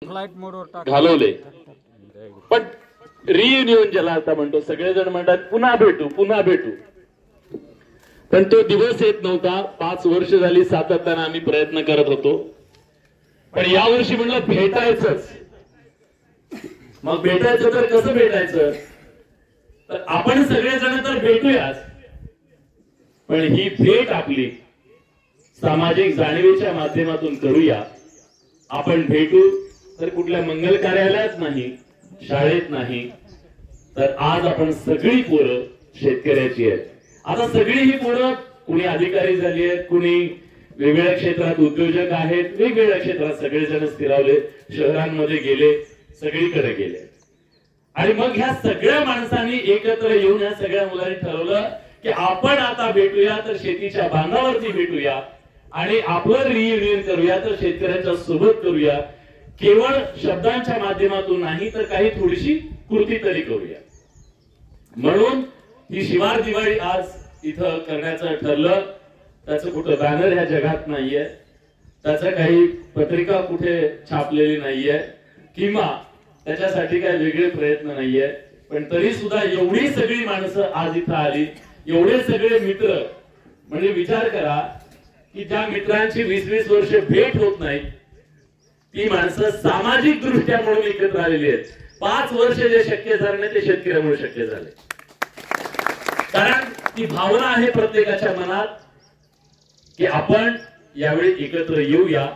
घालवले, पण रियुनियन ज्याला आता म्हणतो, सगळेजण म्हणतात पुन्हा भेटू पुन्हा भेटू, पण तो दिवस येत नव्हता. 5 वर्ष झाली सातत्याने आम्ही प्रयत्न करत होतो, पण यावर्षी म्हणलं भेटायचंच. मग भेटायचं तर कसं भेटायचं, तर आपण सगळेजण तर भेटूयाच, पण ही भेट आपली सामाजिक जाणीवेच्या माध्यमातून करूया. आपण भेटू तर कुठल्या मंगल कार्यालयात नाही, शाळेत नाही, तर आज आपण सगळी पोरं शेतकऱ्याची आहेत. आता सगळी ही पोरं कुणी अधिकारी झाली आहेत, कुणी वेगवेगळ्या क्षेत्रात उद्योजक आहेत, वेगवेगळ्या क्षेत्रात सगळेजण स्थिरावले, शहरांमध्ये गेले, सगळीकडे गेले. आणि मग ह्या सगळ्या माणसांनी एकत्र येऊन ह्या सगळ्या मुलांनी ठरवलं की आपण आता भेटूया तर शेतीच्या बांधावरती भेटूया आणि आपलं रियुनियन करूया तर शेतकऱ्यांच्या सोबत करूया. केवळ शब्दांच्या माध्यमातून नाही तर काही थोडीशी कृती तरी करूया. म्हणून ही शिवार दिवाळी आज इथं करण्याचं ठरलं. त्याचं कुठं बॅनर ह्या जगात नाहीये, त्याचं काही पत्रिका कुठे छापलेली नाहीये किंवा त्याच्यासाठी काही वेगळे प्रयत्न नाहीये, पण तरी सुद्धा एवढी सगळी माणसं आज इथं आली, एवढे सगळे मित्र. म्हणजे विचार करा की ज्या मित्रांची 20-20 वर्ष भेट होत नाही, ती माणसं सामाजिक दृष्ट्या म्हणून एकत्र आलेली आहेत. 5 वर्ष जे शक्य झाले नाही ते शेतकऱ्यामुळे शक्य झाले, कारण ती भावना आहे प्रत्येकाच्या मनात की आपण यावेळी एकत्र येऊया.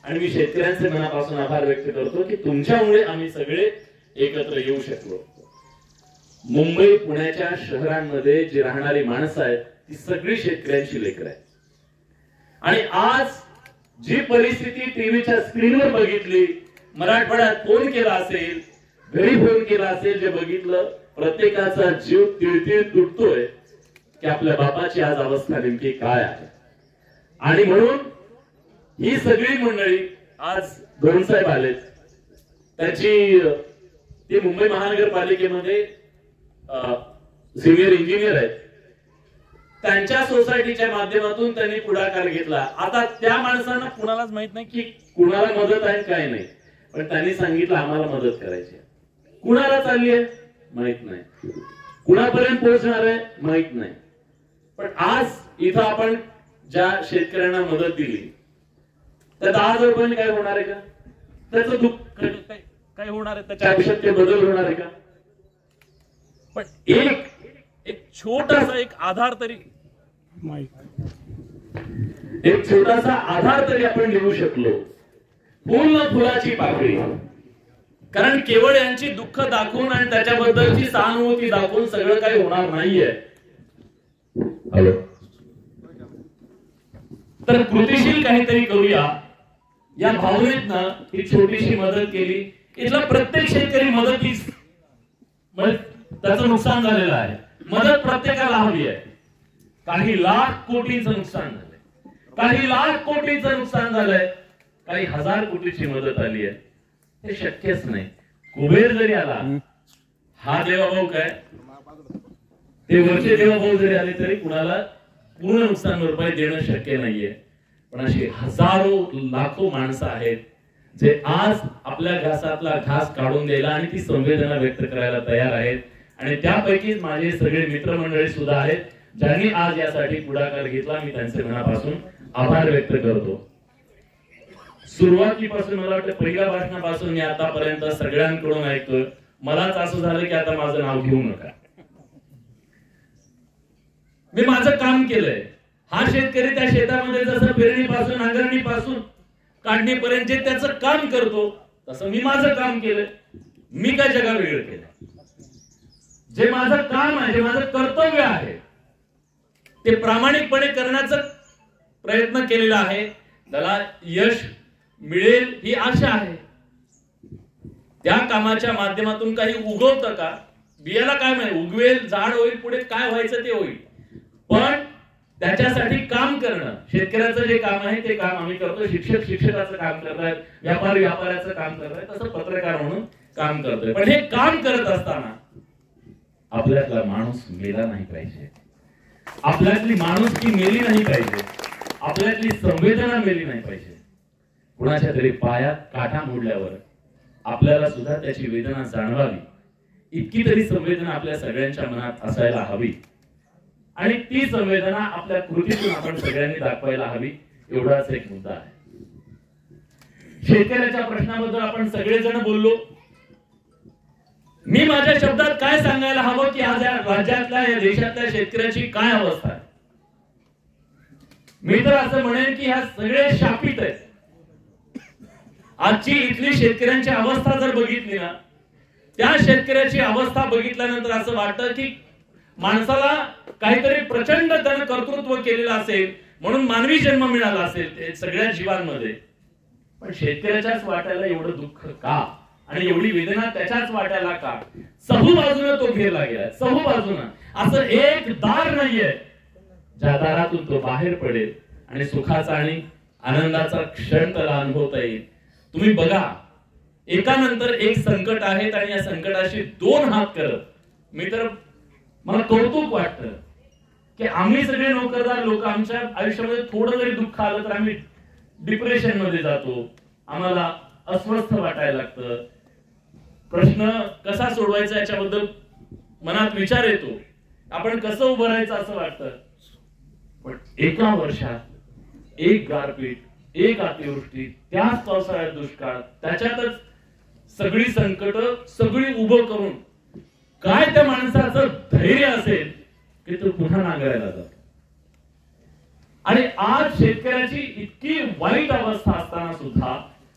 आणि मी शेतकऱ्यांचे मनापासून आभार व्यक्त करतो की तुमच्यामुळे आम्ही सगळे एकत्र येऊ शकलो. मुंबई पुण्याच्या शहरांमध्ये जी राहणारी माणसं आहेत ती सगळी शेतकऱ्यांची लेकरं आहेत. आणि आज जी परिस्थिती टीव्हीच्या स्क्रीनवर बघितली, मराठवाड्यात फोन केला असेल, घरी फोन केला असेल, जे बघितलं, प्रत्येकाचा जीव तिळतिळ तुटतोय की आपल्या बापाची आज अवस्था नेमकी काय आहे. आणि म्हणून ही सगळी मंडळी आज धोंडसाहेब आलेत, त्याची ती मुंबई महानगरपालिकेमध्ये सिनियर इंजिनियर आहेत, त्यांच्या सोसायटीच्या माध्यमातून त्यांनी पुढाकार घेतला. आता त्या माणसांना कुणालाच माहित नाही की कुणाला मदत आहे काय नाही, पण त्यांनी सांगितलं आम्हाला मदत करायची. कुणाला चालली आहे माहित नाही, कुणापर्यंत पोहोचणार आहे माहित नाही, पण आज इथं आपण ज्या शेतकऱ्यांना मदत दिली तर 10,000 रुपयांनी काय होणार आहे का? त्याचं दुःख काय होणार आहे? त्याच्या आयुष्यात ते बदल होणार आहे का? पण एक छोटासा एक आधार तरी, एक छोटासा आधार तरी आपण देऊ शकलो. पूर्ण फुलाची पाकळी. कारण केवळ यांची दुःख दाखवून आणि त्याच्याबद्दलची सहानुभूती दाखवून सगळं काही होणार नाहीये. हॅलो, तर कृतीशील काहीतरी करूया या भावनेतनं ही छोटीशी मदत केली. इथला प्रत्येक शेतकरी मदतीस, त्याचं नुकसान झालेलं आहे, मदत प्रत्येकाला हवी आहे. काही लाख कोटीचं नुकसान झालंय, काही लाख कोटीचं नुकसान झालंय, काही हजार कोटीची मदत आली आहे. हे शक्यच नाही. कुबेर जरी आला, हा देवाभाऊ काय, ते वरचे देवाभाऊ जरी आले तरी कुणाला पूर्ण नुकसान भरपाई देणं शक्य नाहीये. पण अशी हजारो लाखो माणसं आहेत जे आज आपल्या घासातला घास काढून द्यायला आणि ती संवेदना व्यक्त करायला तयार आहेत. आणि त्यापैकीच माझे सगळे मित्रमंडळी सुद्धा आहेत ज्यांनी आज यासाठी पुढाकार घेतला. मी त्यांचे मनापासून आभार व्यक्त करतो. सुरुवातीपासून मला वाटतं पहिल्या भाषणापासून मी आतापर्यंत सगळ्यांकडून ऐकतोय, मलाच असं झालं की आता माझं नाव घेऊ नका. मी माझं काम केलंय. हा शेतकरी त्या शेतामध्ये जसं पेरणीपासून नांगरणीपासून काढणीपर्यंत जे त्याचं काम करतो तसं मी माझं काम केलंय. मी काय जगा वेगळं केलं. जे माझं काम आहे, जे माझं कर्तव्य आहे ते प्रामाणिकपणे करण्याचा प्रयत्न केलेला आहे. त्याला यश मिळेल ही आशा आहे. त्या कामाच्या माध्यमातून काही उगवतं का? बियाला काय माहिती, उगवेल, झाड होईल, पुढे काय व्हायचं ते होईल, पण त्याच्यासाठी काम करणं, शेतकऱ्याचं जे काम आहे ते काम आम्ही करतो. शिक्षक शिक्षकाचं काम करतायत, व्यापारी व्यापाऱ्याचं काम करतायत, तसं पत्रकार म्हणून काम करतोय. पण हे काम करत असताना आपल्यातला माणूस मेला नाही पाहिजे, आपल्यातली माणुसकी मेली नाही पाहिजे, आपल्यातली संवेदना मेली नाही पाहिजे. कुणाच्या तरी पायात काठा मोडल्यावर आपल्याला सुद्धा त्याची वेदना जाणवावी, इतकी तरी संवेदना आपल्या सगळ्यांच्या मनात असायला हवी आणि ती संवेदना आपल्या कृतीतून आपण सगळ्यांनी दाखवायला हवी, एवढाच एक मुद्दा आहे. शेतकऱ्याच्या प्रश्नाबद्दल आपण सगळेजण बोललो. मी माझ्या शब्दात काय सांगायला हवं की आज या राज्यातल्या या देशातल्या शेतकऱ्याची काय अवस्था आहे. मी तर असं म्हणेन की ह्या सगळे शापित आहेत. आजची इथली शेतकऱ्यांची अवस्था जर बघितली ना, त्या शेतकऱ्याची अवस्था बघितल्यानंतर असं वाटतं की माणसाला काहीतरी प्रचंड त्यानं कर्तृत्व केलेलं असेल म्हणून मानवी जन्म मिळाला असेल सगळ्या जीवांमध्ये, पण शेतकऱ्याच्याच वाट्याला एवढं दुःख का आणि एवढी वेदना त्याच्याच वाट्याला का? सहू बाजूने तो घेरला गेला, सहू बाजूने असं एक दार नाहीये ज्या दारातून तो बाहेर पडेल आणि सुखाचा आणि आनंदाचा क्षण त्याला अनुभवता येईल. तुम्ही बघा, एकानंतर एक संकट आहेत आणि या संकटाशी दोन हात करत मी तर मला कौतुक वाटतं की आम्ही सगळे नोकरदार लोक आमच्या आयुष्यामध्ये थोडं जरी दुःख आलं तर आम्ही डिप्रेशन मध्ये जातो, आम्हाला अस्वस्थ वाटायला लागतं. प्रश्न कसा सोडवायचा याच्याबद्दल मनात विचार येतो, आपण कसं उभं राहायचं असं वाटतं. पण एका वर्षात एक गारपीट, एक अतिवृष्टी, त्याच पावसाळ्यात दुष्काळ, त्याच्यातच सगळी संकट सगळी उभं करून काय त्या माणसाचं धैर्य असेल की तो पुन्हा नांगरायला जातो. आणि आज शेतकऱ्याची इतकी वाईट अवस्था असताना सुद्धा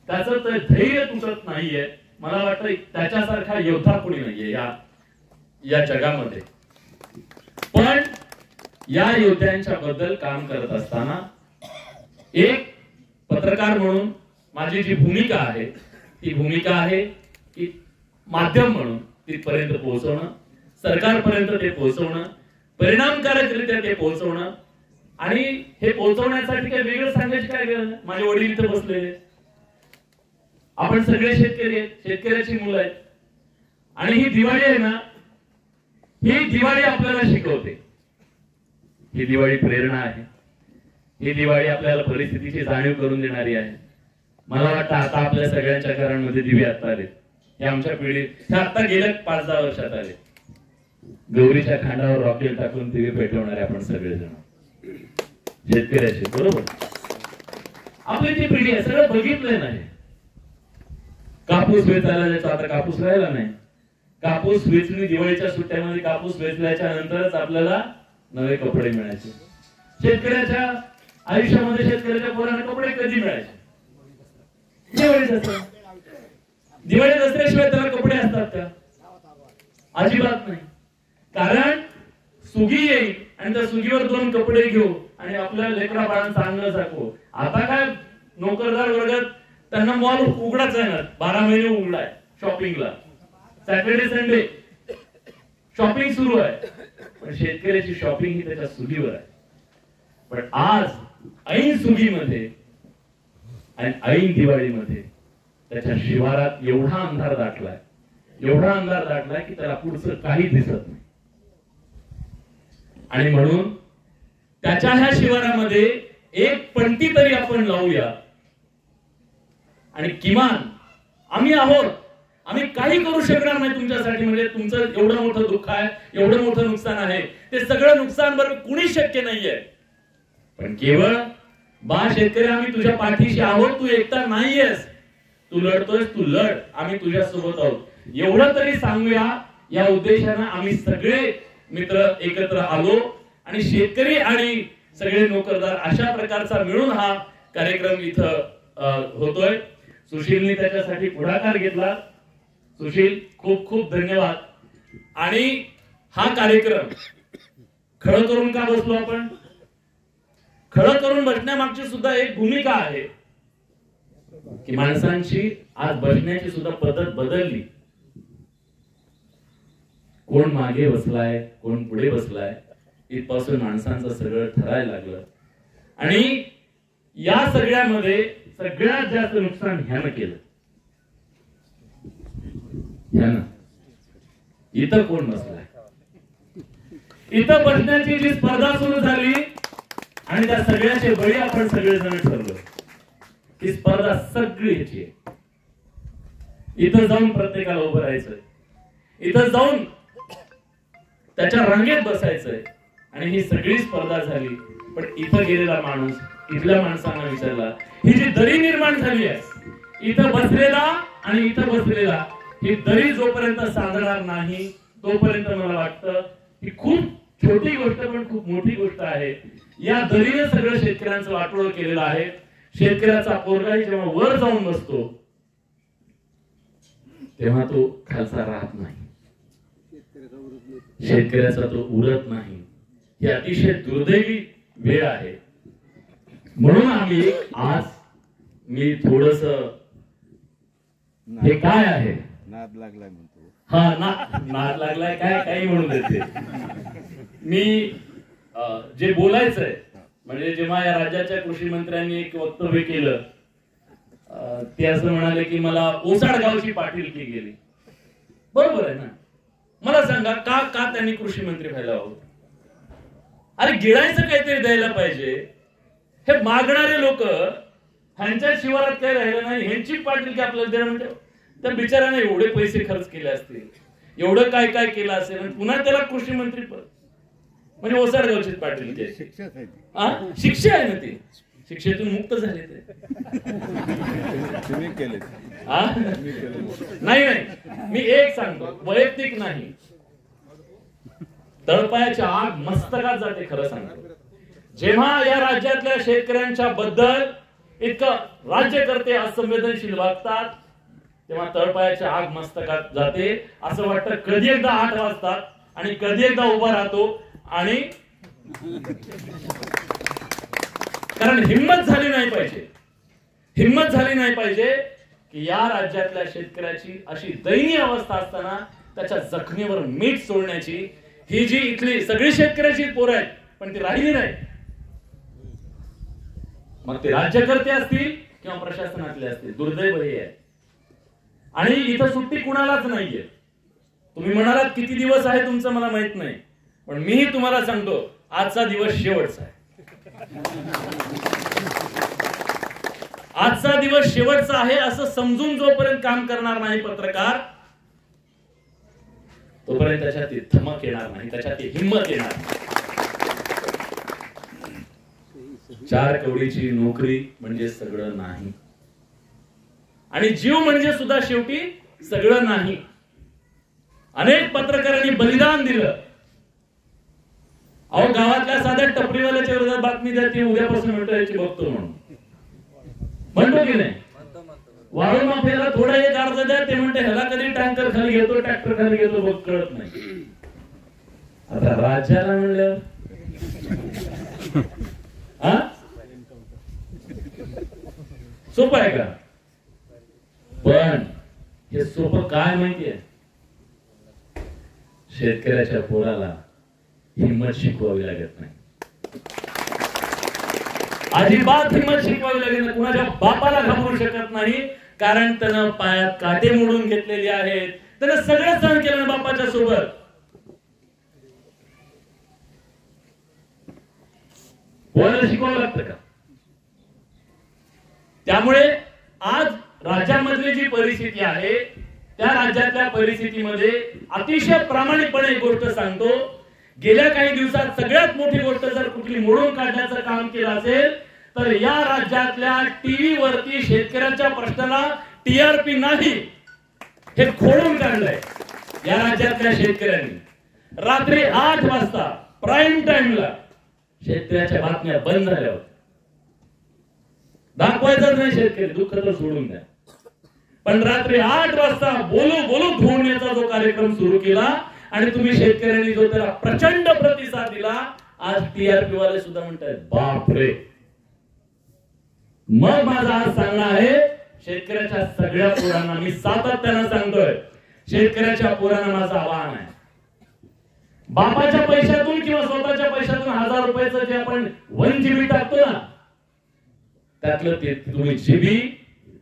त्याचं ते धैर्य तुटत नाहीये. मला वाटतं त्याच्यासारखा योद्धा कोणी नाहीये या जगामध्ये. पण या योद्ध्यांच्या बद्दल काम करत असताना एक पत्रकार म्हणून माझी जी भूमिका आहे ती भूमिका आहे की माध्यम म्हणून तिथपर्यंत पोहोचवणं, सरकारपर्यंत ते पोहोचवणं, परिणामकारकरित्या ते पोहोचवणं. आणि हे पोहोचवण्यासाठी काही वेगळं सांगायची काय गरज नाही. माझे वडील इथे बसलेले, आपण सगळे शेतकरी आहेत, शेतकऱ्याची मुलं आहेत. आणि ही दिवाळी आहे ना, ही दिवाळी आपल्याला शिकवते, ही दिवाळी प्रेरणा आहे, ही दिवाळी आपल्याला परिस्थितीची जाणीव करून देणारी आहे. मला वाटतं आता आपल्या सगळ्यांच्या घरांमध्ये दिवे आता आले, हे आमच्या पिढीत आता गेल्या 5-10 वर्षात आले. गौरीच्या खांडावर रॉकेल टाकून दिवे पेटवणारे आपण सगळेजण शेतकऱ्याचे, बरोबर. आपली जी पिढी आहे सगळं बघितलंय नाही. कापूस वेचायला जायचो, आता कापूस राहिला नाही. कापूस वेचणी दिवाळीच्या सुट्ट्यामध्ये कापूस वेचल्याच्या नंतरच आपल्याला नवे कपडे मिळायचे. शेतकऱ्याच्या आयुष्यामध्ये शेतकऱ्याच्या पोरांना कपडे कधी मिळायचे? दिवाळी दसऱ्याशिवाय त्याला कपडे असतात का? अजिबात नाही. कारण सुगी येईल आणि त्या सुगीवर 2 कपडे घेऊ आणि आपल्या लेकरा बाळांना चांगलं दाखवू. आता काय नोकरदार वर्गात त्यांना मॉल उघडाच आहे ना, 12 महिने उघडाय शॉपिंगला, सॅटर्डे संडे शॉपिंग सुरू आहे. पण शेतकऱ्याची शॉपिंग ही त्याच्या सुगीवर आहे. पण आज ऐन सुगीमध्ये आणि ऐन दिवाळीमध्ये त्याच्या शिवारात एवढा अंधार दाटलाय, एवढा अंधार दाटलाय की त्याला पुढचं काही दिसत नाही. आणि म्हणून त्याच्या ह्या शिवारामध्ये एक पंक्ती तरी आपण लावूया आणि किमान आम्ही आहोत, आम्ही काही करू शकणार नाही तुमच्यासाठी. म्हणजे तुमचं एवढं मोठं दुःख आहे, एवढं मोठं नुकसान आहे, ते सगळं नुकसान बरोबर कुणी शक्य नाहीये. पण केवळ बा शेतकरी आम्ही तुझ्या पाठीशी आहोत, तू एकटा नाहीयेस, तू लढतोयस, तू लढ, आम्ही तुझ्या सोबत आहोत, एवढं तरी सांगूया. या उद्देशानं आम्ही सगळे मित्र एकत्र आलो आणि शेतकरी आणि सगळे नोकरदार अशा प्रकारचा मिळून हा कार्यक्रम इथं होतोय. सुशीलने त्याच्यासाठी पुढाकार घेतला. सुशील खूप खूप धन्यवाद. आणि हा कार्यक्रम खरं करून का बसलो आपण? खरं करून बसण्यामागची सुद्धा एक भूमिका आहे की माणसांची आज बसण्याची सुद्धा पद्धत बदलली. कोण मागे बसलाय, कोण पुढे बसलाय, इथपासून माणसांचं सगळं ठरायला लागलं. आणि या सगळ्यामध्ये सगळ्यात जास्त नुकसान ह्यानं केलं. ह्यानं इथं कोण बसलाय, इथं बसण्याची जी स्पर्धा सुरू झाली आणि त्या सगळ्याचे बळी आपण सगळेजण ठरलो. ही स्पर्धा सगळी ह्याची आहे. इथं जाऊन प्रत्येकाला उभं राहायचंय, इथं जाऊन त्याच्या रांगेत बसायचंय आणि ही सगळी स्पर्धा झाली. पण इथं गेलेला माणूस इथल्या माणसांना विचारला, ही जी दरी निर्माण झाली आहे इथं बसलेला आणि इथं बसलेला, ही दरी जोपर्यंत सांधणार नाही तोपर्यंत मला वाटतं ही खूप छोटी गोष्ट पण खूप मोठी गोष्ट आहे. या दरीने सगळं शेतकऱ्यांचं वाटोळं केलेलं आहे. शेतकऱ्याचा पोरगाही जेव्हा वर जाऊन बसतो तेव्हा तो खालचा राहत नाही, शेतकऱ्याचा तो उरत नाही. ही अतिशय दुर्दैवी वेळ आहे. म्हणून आम्ही आज मी थोडस हे काय आहे नाद लागलाय म्हणतो, नाद लागलाय काय काही म्हणू देते मी जे बोलायचंय. म्हणजे जेव्हा या राज्याच्या कृषी मंत्र्यांनी एक वक्तव्य केलं, ते असं म्हणाले की मला ओसाडगावची पाटीलकी गेली. बरोबर आहे ना? मला सांगा का का त्यांनी कृषी मंत्री व्हायला हवं? अरे गिळायचं काहीतरी द्यायला पाहिजे. हे मागणारे लोक ह्यांच्या शिवारात काही राहिलं नाही, ह्यांची पाटीलकी आपल्याला द्या म्हणजे त्या बिचाऱ्याने एवढे पैसे खर्च केले असतील, एवढं काय काय केलं असेल, पुन्हा त्याला कृषी मंत्री पद म्हणजे ओसाडगावचीच पाटीलकी. शिक्षा आहे ना ती, शिक्षेतून मुक्त झाले ते. नाही नाही, मी एक सांगतो, वैयक्तिक नाही, तळपायाची आग मस्तकात जाते. खरं सांगतो, जेव्हा या राज्यातल्या शेतकऱ्यांच्या बद्दल इतकं राज्यकर्ते असंवेदनशील वागतात तेव्हा तळपायाच्या आग मस्तकात जाते. असं वाटतं कधी एकदा 8 वाजतात आणि कधी एकदा उभा राहतो. आणि कारण हिम्मत झाली नाही पाहिजे, हिम्मत झाली नाही पाहिजे की या राज्यातल्या शेतकऱ्याची अशी दयनीय अवस्था असताना त्याच्या जखमीवर मीठ सोडण्याची. ही जी इथली सगळी शेतकऱ्याची पोरं आहेत पण ती राहिली नाही, मग ते राज्यकर्ते असतील किंवा प्रशासनातले असतील, दुर्दैव हे आहे. आणि इथं सुट्टी कुणालाच नाहीये. तुम्ही म्हणालात किती दिवस आहे तुमचं मला माहित नाही, पण मीही तुम्हाला सांगतो आजचा दिवस शेवटचा आहे. आजचा दिवस शेवटचा आहे असं समजून जोपर्यंत काम करणार नाही पत्रकार, तोपर्यंत त्याच्यात धमक येणार नाही, त्याच्यात हिंमत येणार नाही. 4 कवडीची नोकरी म्हणजे सगळं नाही आणि जीव म्हणजे सुद्धा शेवटी सगळं नाही. अनेक पत्रकारांनी बलिदान दिलं. अहो गावातल्या साध्या टपरीवाल्याच्या विरोधात बातमी द्या, ती उद्यापासून म्हणतो याची बघतो म्हणून म्हणतो की नाही. वाळू माफियाला थोडा एक अर्ज द्या, ते म्हणते ह्याला कधी टँकर खाली घेतो ट्रॅक्टर खाली घेतो बघ कळत नाही. आता राज्याला म्हणलं सोपं आहे का? पण हे सोपं काय माहितीये, शेतकऱ्याच्या पोराला हिम्मत शिकवावी लागत नाही, अजिबात हिम्मत शिकवावी लागत नाही. कुणाच्या बापाला घाबरू शकत नाही, कारण त्यानं पायात काटे मोडून घेतलेले आहेत, त्यानं सगळं सहन केलं बापाच्या सोबत. पोराला शिकवावं लागतं का? त्यामुळे आज राज्यामधली जी परिस्थिती आहे त्या राज्यातल्या परिस्थितीमध्ये अतिशय प्रामाणिकपणे एक गोष्ट सांगतो, गेल्या काही दिवसात सगळ्यात मोठी गोष्ट जर कुठली मोडून काढण्याचं काम केलं असेल तर या राज्यातल्या टीव्ही वरती शेतकऱ्याच्या प्रश्नाला टीआरपी नाही हे खोडून काढलंय या राज्यातल्या शेतकऱ्यांनी. रात्री 8 वाजता प्राईम टाइमला शेतकऱ्याच्या बातम्या बंद झाल्या होत्या. दाखवायचंच नाही शेतकरी, दुःख तर सोडून द्या, पण रात्री 8 वाजता बोलू बोलू धुवण्याचा जो कार्यक्रम सुरू केला आणि तुम्ही शेतकऱ्यांनी जो त्याला प्रचंड प्रतिसाद दिला, आज टीआरपी वाले सुद्धा म्हणतात बापरे. मग माझा आज सांगणं आहे शेतकऱ्याच्या सगळ्या पोरांना, मी सातत्यानं सांगतोय शेतकऱ्याच्या पोरांना माझं आवाहन आहे, बापाच्या पैशातून किंवा स्वतःच्या पैशातून 1000 रुपयाचं जे आपण 1 GB टाकतो ना, त्यातलं ते तुम्ही जीबी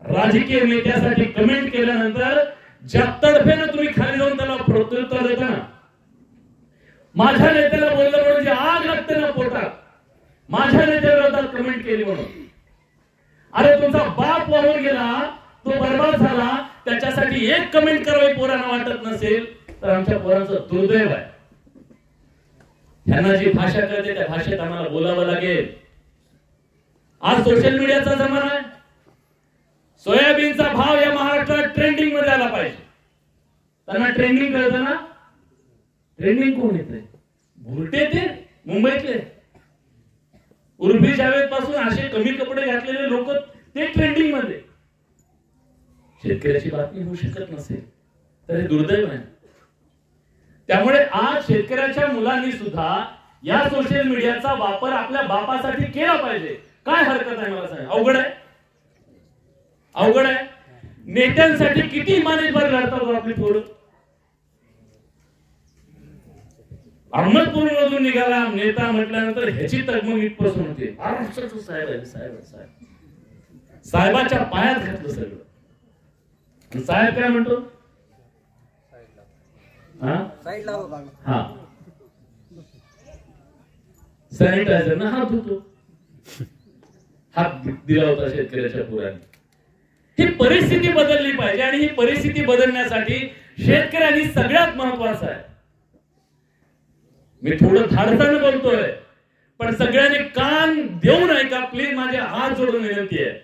राजकीय नेत्यासाठी कमेंट केल्यानंतर ज्या तडफेनं तुम्ही खाली जाऊन त्याला प्रत्युत्तर देता ना, माझ्या नेत्याला बोललं म्हणून जे आग लागते ना पोटात, माझ्या नेत्याविरोधात कमेंट केली म्हणून. अरे तुमचा बाप वाहून गेला, तो बर्बाद झाला, त्याच्यासाठी एक कमेंट करावी पोरांना वाटत नसेल तर आमच्या पोरांचं दुर्दैव आहे. त्यांना जी भाषा कळते त्या भाषेत आम्हाला बोलावं लागेल. आज सोशल मीडियाचा जमाना आहे. सोयाबीनचा भाव या महाराष्ट्रात ट्रेंडिंग मध्ये आला पाहिजे. त्यांना ट्रेंडिंग कळतं ना. ट्रेंडिंग कोण येते? भुरटे ते मुंबईतले उर्फी जावेद पासून असे कमी कपडे घातलेले लोक ते ट्रेंडिंग मध्ये. शेतकऱ्याची बातमी होऊ शकत नसेल तर हे दुर्दैव आहे. त्यामुळे आज शेतकऱ्याच्या मुलांनी सुद्धा या सोशल मीडियाचा वापर आपल्या बापासाठी केला पाहिजे. काय हरकत आहे मला सांगा? अवघड आहे? अवघड आहे. नेत्यांसाठी किती इमानतदार लढतात आपली पोरं. अहमदपूर मधून निघाला नेता म्हटल्यानंतर ह्याची तगमग इथपासून होते. महाराष्ट्राचं साहेब आहे, साहेब साहेब साहेबाच्या पायात घातलं सगळं. साहेब काय म्हणतो? हा सॅनिटायझर ना हात धुतो. हात दिला होता शेतकऱ्याच्या पोरांनी. ही परिस्थिती बदलली पाहिजे आणि ही परिस्थिती बदलण्यासाठी शेतकऱ्यांनी सगळ्यात महत्वाचं आहे. मी थोडं धाडसानं बोलतोय पण सगळ्यांनी कान देऊन ऐका प्लीज. माझे हात जोडून विनंती आहे.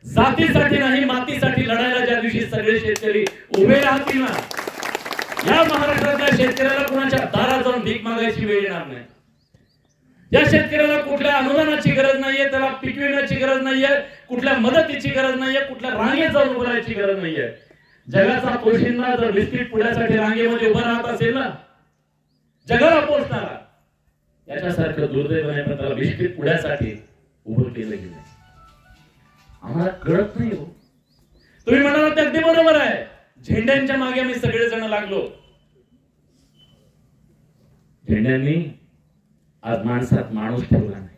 जातीसाठी नाही मातीसाठी लढायला ज्या दिवशी सगळे शेतकरी उभे राहतील ना या महाराष्ट्रातल्या शेतकऱ्याला कुणाच्या दारात जाऊन भीक मागायची वेळ येणार नाही. या शेतकऱ्याला कुठल्या अनुदानाची गरज नाहीये, त्याला पीक विम्याची गरज नाहीये, कुठल्या मदतीची गरज नाहीये, कुठल्या रांगेत जाऊन उभं राहायची गरज नाहीये. जगाचा पोशिंदा जर बिस्किट पुड्यासाठी रांगेमध्ये उभा राहत असेल ना जगाला पोचणारा याच्यासारखं दुर्दैव आहे पण त्याला बिस्किट पुड्यासाठी उभं केलं गेलं. आम्हाला कळत नाही हो. तुम्ही म्हणाला ते अगदी बरोबर आहे. झेंड्यांच्या मागे आम्ही सगळेजण लागलो. झेंड्यांनी आज माणसात माणूस ठेवला नाही.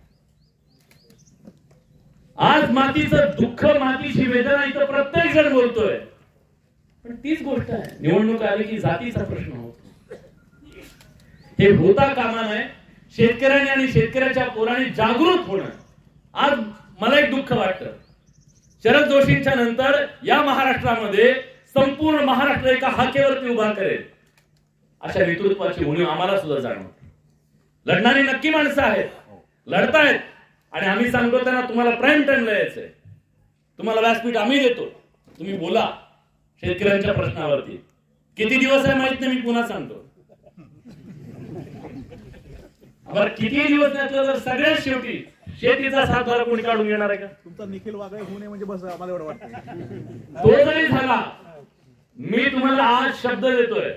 आज मातीचं दुःख मातीची वेदना इथं प्रत्येक जण बोलतोय. पण तीच गोष्ट आहे निवडणूक आली की जातीचा प्रश्न होतो. हे होता कामा नये. शेतकऱ्यांनी आणि शेतकऱ्याच्या पोरांनी जागृत होणं. आज मला एक दुःख वाटतं. शरद जोशींच्या नंतर या महाराष्ट्रामध्ये संपूर्ण महाराष्ट्र एका हाकेवरती उभा करेल अशा नेतृत्वाची उणीव आम्हाला सुद्धा जाणवते. लढणारी नक्की माणसं आहेत, लढतायत आणि आम्ही सांगतो त्यांना तुम्हाला प्राईम टाइमला यायचंय. तुम्हाला व्यासपीठ आम्ही देतो. तुम्ही बोला शेतकऱ्यांच्या प्रश्नावरती. किती दिवस आहे माहित नाही. मी पुन्हा सांगतो आम्हाला किती दिवस नाही तर सगळ्यात शेवटी शेतीचा सातबारा कोणी काढून घेणार आहे का? तुमचा निखिल वागळे होऊ नये म्हणजे बस आम्हाला एवढं वाटतं. तो जरी झाला मी तुम्हाला आज शब्द देतोय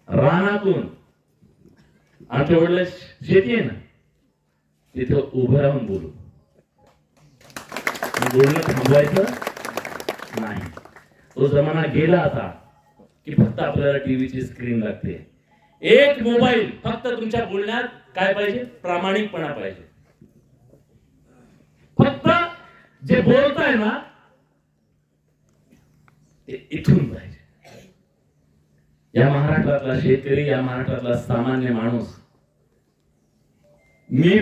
रानातून आमच्या वडिला शेती आहे ना तिथे उभं राहून बोलू. बोलणं थांबवायचं नाही. तो जमाना गेला आता की फक्त आपल्याला टीव्हीची स्क्रीन लागते. एक मोबाईल फक्त तुमच्या बोलण्यात काय पाहिजे? प्रामाणिकपणा पाहिजे. फक्त जे बोलताय ना ते इथून पाहिजे. या महाराष्ट्रातला शेतकरी या महाराष्ट्रातला सामान्य माणूस मी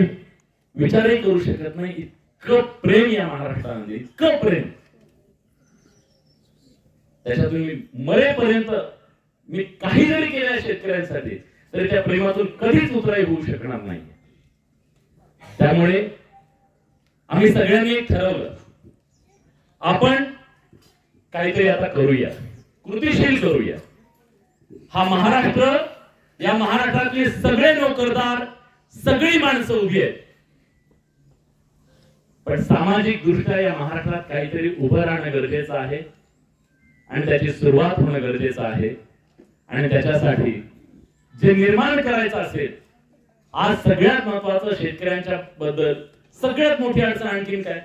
विचारही करू शकत नाही. इतकं प्रेम या महाराष्ट्रामध्ये, इतकं प्रेम. त्याच्यातून मी मरेपर्यंत मी काही जरी केलं शेतकऱ्यांसाठी तरी त्या प्रेमातून कधीच उतराई होऊ शकणार नाही. त्यामुळे आम्ही सगळ्यांनी एक ठरवलं आपण काहीतरी आता करूया, कृतिशील करूया. हा महाराष्ट्र, या महाराष्ट्रातले सगळे नोकरदार, सगळी माणसं उभी आहेत. पण सामाजिक दृष्ट्या या महाराष्ट्रात काहीतरी उभं राहणं गरजेचं आहे आणि त्याची सुरुवात होणं गरजेचं आहे. आणि त्याच्यासाठी जे निर्माण करायचं असेल, आज सगळ्यात महत्वाचं शेतकऱ्यांच्या बद्दल सगळ्यात मोठी अडचण आणखीन काय?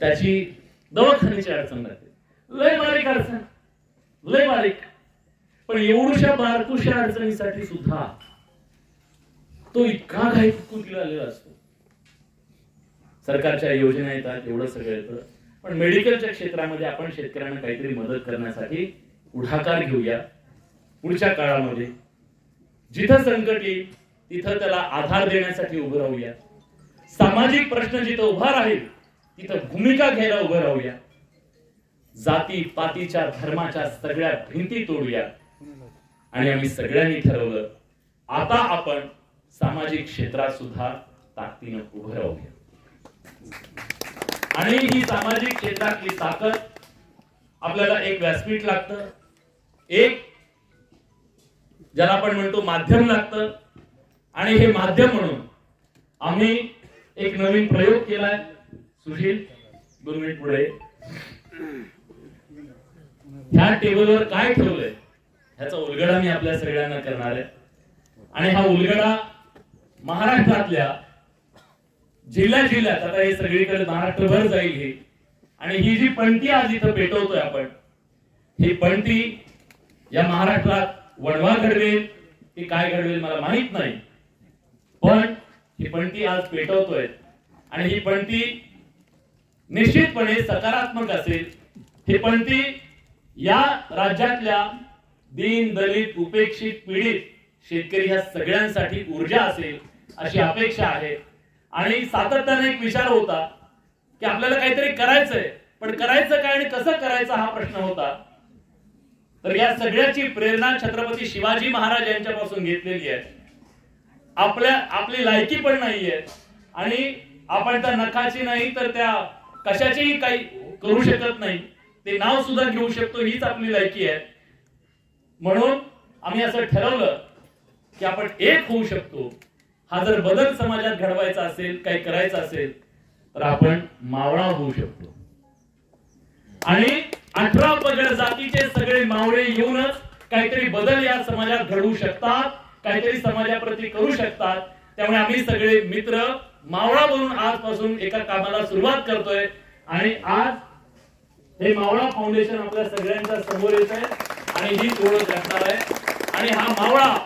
त्याची दवाखान्याची अडचण राहते. लय बारीक अडचण, लय बारीक. पण एवढ्या बारकुशा अडचणीसाठी सुद्धा तो इतका घाई कुठलेला असतो. सरकारच्या योजना येतात, एवढं सगळं येतं. पण मेडिकलच्या क्षेत्रामध्ये आपण शेतकऱ्यांना काहीतरी मदत करण्यासाठी पुढाकार घेऊया. पुढच्या काळामध्ये जिथं संकट येईल तिथं त्याला आधार देण्यासाठी उभं राहूया. सामाजिक प्रश्न जिथं उभा राहील तिथं भूमिका घ्यायला उभं राहूया. जाती पातीच्या धर्माच्या सगळ्या भिंती तोडूया आणि आम्ही सगळ्यांनी ठरवलं आता आपण सामाजिक क्षेत्रात सुद्धा ताकदीनं उभं राहूया. आणि ही सामाजिक क्षेत्रातली ताकद आपल्याला एक व्यासपीठ लागतं, एक ज्याला आपण म्हणतो माध्यम लागतं. आणि हे माध्यम म्हणून आम्ही एक नवीन प्रयोग केलाय. सुशील 2 मिनिट पुढे. ह्या टेबलवर काय ठेवलंय ह्याचा उलगडा मी आपल्या सगळ्यांना करणार आहे. आणि हा उलगडा महाराष्ट्रातल्या जिल्ह्यात आता हे सगळीकडे महाराष्ट्रभर जाईल हे. आणि ही जी पणती आज इथं पेटवतोय आपण, ही पणती या महाराष्ट्रात वणवा घडवेल की काय घडवेल मला माहित नाही, पण ही पणती आज पेटवतोय. आणि ही पणती निश्चितपणे सकारात्मक असेल. ही पणती या राज्यातल्या दीन दलित उपेक्षित पीडित शेतकरी ह्या सगळ्यांसाठी ऊर्जा असेल अशी अपेक्षा आहे. आणि सातत्याने एक विचार होता की आपल्याला काहीतरी करायचंय, पण करायचं काय आणि कसं करायचं हा प्रश्न होता. तर या सगळ्याची प्रेरणा छत्रपती शिवाजी महाराज यांच्यापासून घेतलेली आहे. आपली लायकी पण नाहीये आणि आपण त्या नखाची नाही तर त्या कशाचीही काही करू शकत नाही, ते नाव सुद्धा घेऊ शकतो, हीच आपली लायकी आहे. म्हणून आम्ही असं ठरवलं की आपण एक होऊ शकतो. हा जर बदल समाजात घडवायचा असेल, काही करायचं असेल तर आपण मावळा होऊ शकतो. आणि 18 पगड जातीचे सगळे मावळे येऊनच काहीतरी बदल या समाजात घडवू शकतात, काहीतरी समाजाप्रती करू शकतात. त्यामुळे आम्ही सगळे मित्र मावळा बनून आजपासून एका कामाला सुरुवात करतोय. आणि आज हे मावळा फाउंडेशन आपल्या सगळ्यांच्या समोर येत आहे आणि ही ओळख असणार आहे. आणि हा मावळा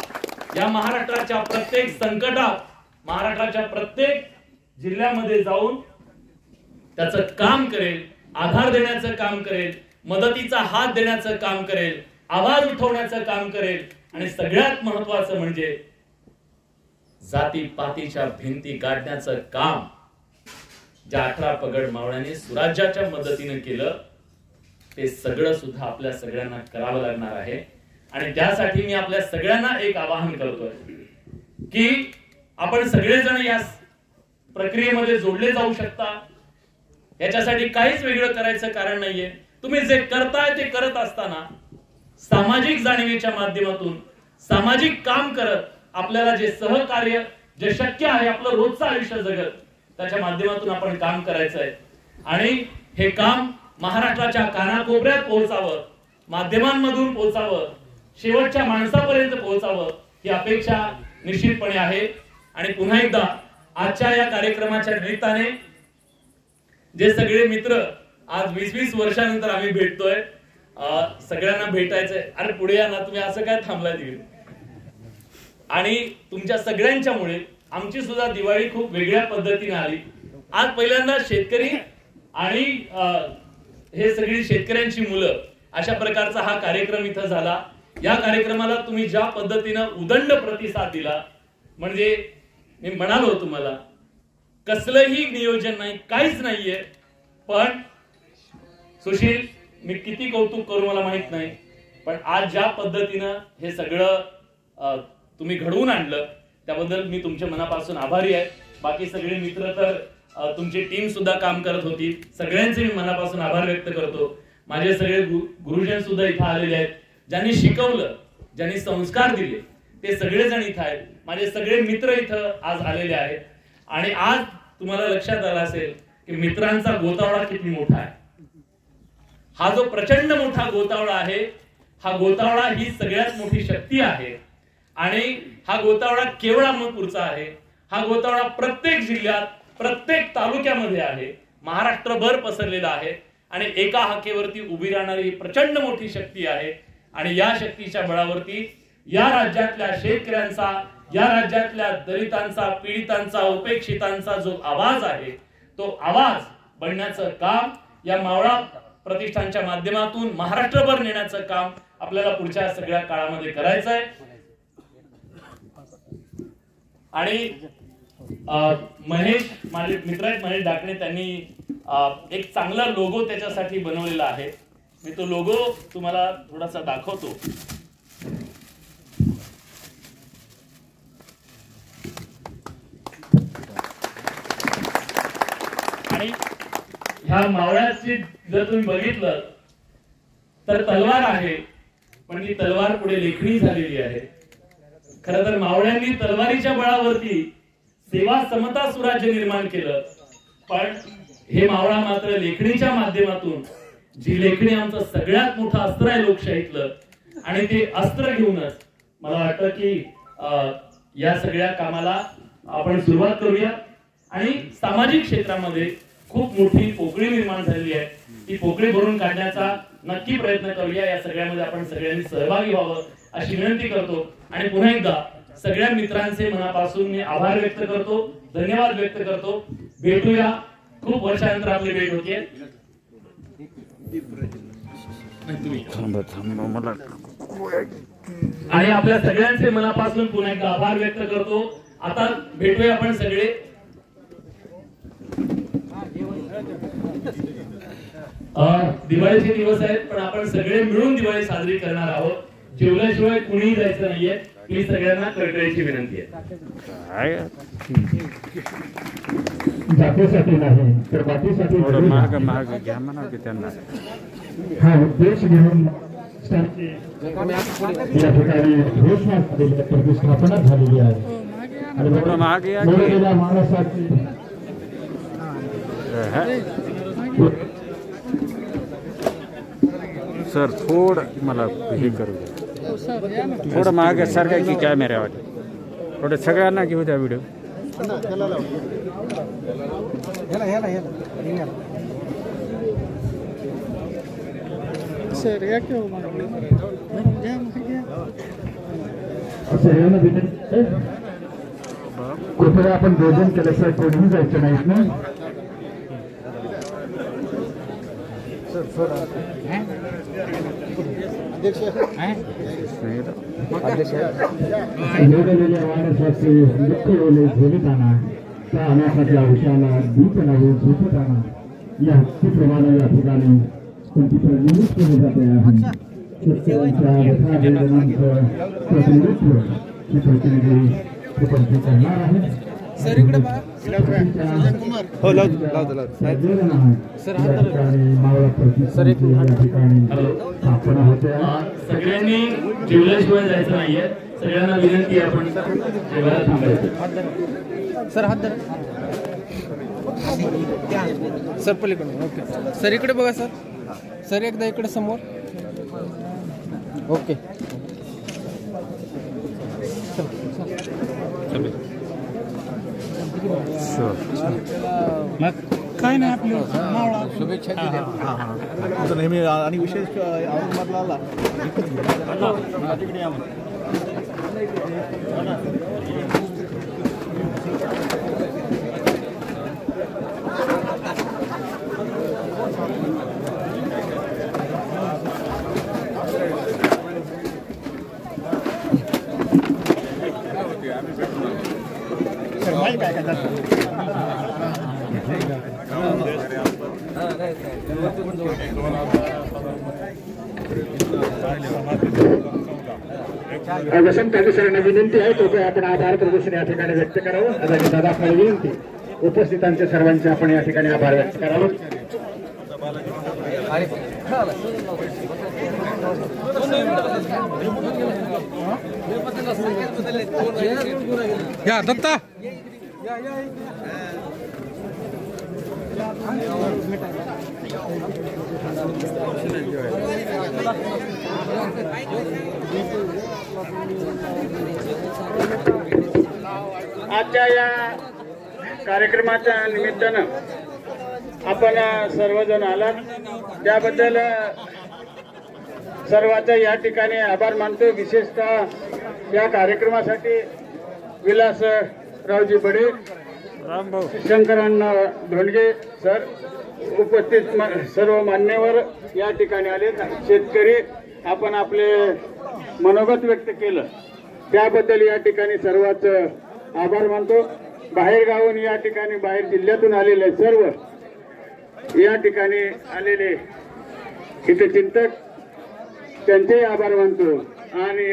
या महाराष्ट्राच्या प्रत्येक संकटात, महाराष्ट्राच्या प्रत्येक जिल्ह्यामध्ये जाऊन त्याचं काम करेल, आधार देण्याचं काम करेल, मदतीचा हात देण्याचं काम करेल, आवाज उठवण्याचं काम करेल. आणि सगळ्यात महत्वाचं म्हणजे जाती पातीच्या भिंती गाडण्याचं काम ज्या 18 पगड मावळ्याने सुराज्याच्या मदतीने केलं ते सगळं सुद्धा आपल्या सगळ्यांना करावं लागणार आहे. आणि त्यासाठी मी आपल्या सगळ्यांना एक आवाहन करतोय की आपण सगळेजण या प्रक्रियेमध्ये जोडले जाऊ शकता. याच्यासाठी काहीच वेगळं करायचं कारण नाहीये. तुम्ही जे करताय ते करत असताना सामाजिक जाणीवेच्या माध्यमातून सामाजिक काम करत आपल्याला जे सहकार्य जे शक्य आहे आपलं रोजचं आयुष्य जगत त्याच्या माध्यमातून आपण काम करायचं आहे. आणि हे काम महाराष्ट्राच्या कानाकोपऱ्यात पोहोचावं, माध्यमांमधून पोहोचावं, शेवटच्या माणसापर्यंत पोहोचावं ही अपेक्षा निश्चितपणे आहे. आणि पुन्हा एकदा आजच्या या कार्यक्रमाच्या निमित्ताने जे सगळे मित्र आज 20-20 वर्षानंतर आम्ही भेटतोय, सगळ्यांना भेटायचंय. अरे पुढे या ना, तुम्ही असं काय थांबलाय तिकडे. आणि तुमच्या सगळ्यांच्यामुळे आमची सुद्धा दिवाळी खूप वेगळ्या पद्धतीने आली. आज पहिल्यांदा शेतकरी आणि हे सगळी शेतकऱ्यांची मुलं अशा प्रकारचा हा कार्यक्रम इथं झाला. या कार्यक्रमाला तुम्ही ज्या पद्धतीनं उदंड प्रतिसाद दिला, म्हणजे मी म्हणालो तुम्हाला कसलंही नियोजन नाही, काहीच नाहीये. पण सुशील, मी किती कौतुक करू मला माहित नाही, पण आज ज्या पद्धतीनं हे सगळं तुम्ही घडवून आणलं त्याबद्दल मी तुमच्या मनापासून आभारी आहे. बाकी सगळे मित्र तर तुमची टीम सुद्धा काम करत होती, सगळ्यांचे मी मनापासून आभार व्यक्त करतो. माझे सगळे गुरुजन सुद्धा इथं आलेले आहेत, ज्यांनी शिकवलं, ज्यांनी संस्कार दिले ते सगळेजण इथं आहेत. माझे सगळे मित्र इथं आज आलेले आहेत. आणि आज तुम्हाला लक्षात आलं असेल की मित्रांचा गोतावळा किती मोठा आहे. हा जो प्रचंड मोठा गोतावळा आहे, हा गोतावळा ही सगळ्यात मोठी शक्ती आहे. आणि हा गोतावळा केवळ अहमदपूरचा आहे, हा गोतावळा प्रत्येक जिल्ह्यात प्रत्येक तालुक्यामध्ये आहे, महाराष्ट्रभर पसरलेला आहे. आणि एका हाकेवरती उभी राहणारी प्रचंड मोठी शक्ती आहे. आणि या शक्तीच्या बळावरती या राज्यातल्या शेतकऱ्यांचा, या राज्यातल्या दलितांचा, पीडितांचा, उपेक्षितांचा जो आवाज आहे तो आवाज बनण्याचं काम या मावळा प्रतिष्ठानच्या माध्यमातून महाराष्ट्रभर नेण्याचं काम आपल्याला पुढच्या सगळ्या काळामध्ये करायचं आहे. आणि महेश, माझे मित्र आहेत महेश डाकणे, त्यांनी एक चांगला लोगो त्याच्यासाठी बनवलेला आहे. मी तो लोगो तुम्हाला थोडासा दाखवतो. आणि ह्या मावळ्याची जर तुम्ही बघितलं तर तलवार आहे, पण ती तलवार पुढे लेखणी झालेली आहे. खरं तर मावळ्यांनी तलवारीच्या बळावरती सेवा समता सुराज्य निर्माण केलं, पण हे मावळा मात्र लेखणीच्या माध्यमातून, जी लेखणी आमचं सगळ्यात मोठं अस्त्र आहे लोकशाहीतलं, आणि ते अस्त्र घेऊनच मला वाटतं की या सगळ्या कामाला आपण सुरुवात करूया. आणि सामाजिक क्षेत्रामध्ये खूप मोठी पोकळी निर्माण झालेली आहे, ती पोकळी भरून काढण्याचा नक्की प्रयत्न करूया. या सगळ्यामध्ये आपण सगळ्यांनी सहभागी व्हावं अशी विनंती करतो. आणि पुन्हा एकदा सगळ्या मित्रांचे मनापासून मी आभार व्यक्त करतो, धन्यवाद व्यक्त करतो. भेटूया, खूप वर्षानंतर आपली भेट होतीये. आणि आपल्या सगळ्यांचे मनापासून पुन्हा एकदा आभार व्यक्त करतो. आता भेटूया आपण सगळे. दिवाळीचे दिवस आहेत, पण आपण सगळे मिळून दिवाळी साजरी करणार आहोत. जेवल्याशिवाय कुणीही जायचं नाहीये, ही सगळ्यांना कळकळीची विनंती आहे. जातीसाठी नाही तर बाकीसाठी महाग घ्या म्हणा की त्यांना हा उद्देश घेऊन या ठिकाणी घोषणा प्रतिष्ठापना झालेली आहे. आणि गेल्या माणसाची सर थोडं मला हे करू द्या, थोडं मागे सारखं की कॅमेऱ्यावर थोडं सगळ्यांना घेऊ द्या व्हिडिओ. कुठे आपण भोजन केल्याशिवाय कोणीही जायचं नाहीत ना. वेगवेगळ्या वाढसाठी दुःख ओले झोलिताना त्या अनाथाच्या आयुष्याला दीप लावून झोपताना या हत्तीप्रमाणे या ठिकाणी कोणतीतरी निमित्त केले जाते आहे. शेतकऱ्यांच्या व्यथावेदनांचं प्रतिनिधित्व ही प्रतिनिधी प्रपंच करणार आहे. सर इकडे हो सगळ्यांनी जेवल्याशिवाय जायचं नाहीये. सगळ्यांना विनंती आहे, आपण जेवायला थांबायचं. सर हात धरा. सर पलीकडून. ओके सर इकडे बघा. सर सर एकदा इकडे समोर. ओके काय नाही आपलं शुभेच्छा. नेहमी आणि विशेष औरंगाबादला वसंत सरांना विनंती आहे कृपया आपण आभार प्रदर्शन या ठिकाणी व्यक्त करावं. दादा आपल्याला विनंती, उपस्थितांचे सर्वांचे आपण या ठिकाणी आभार व्यक्त करावं. या दत्ता आजच्या या कार्यक्रमाच्या निमित्तानं आपण सर्वजण आलात त्याबद्दल सर्वांचा या ठिकाणी आभार मानतो. विशेषतः या कार्यक्रमासाठी विलासरावजी बडे, शंकरांना धोंडगे सर, उपस्थित सर्व मान्यवर या ठिकाणी आले. शेतकरी आपण आपले मनोगत व्यक्त केलं त्याबद्दल या ठिकाणी सर्वांच आभार मानतो. बाहेर गावून या ठिकाणी बाहेर जिल्ह्यातून आलेले सर्व या ठिकाणी आलेले इथे चिंतक त्यांचेही आभार मानतो आणि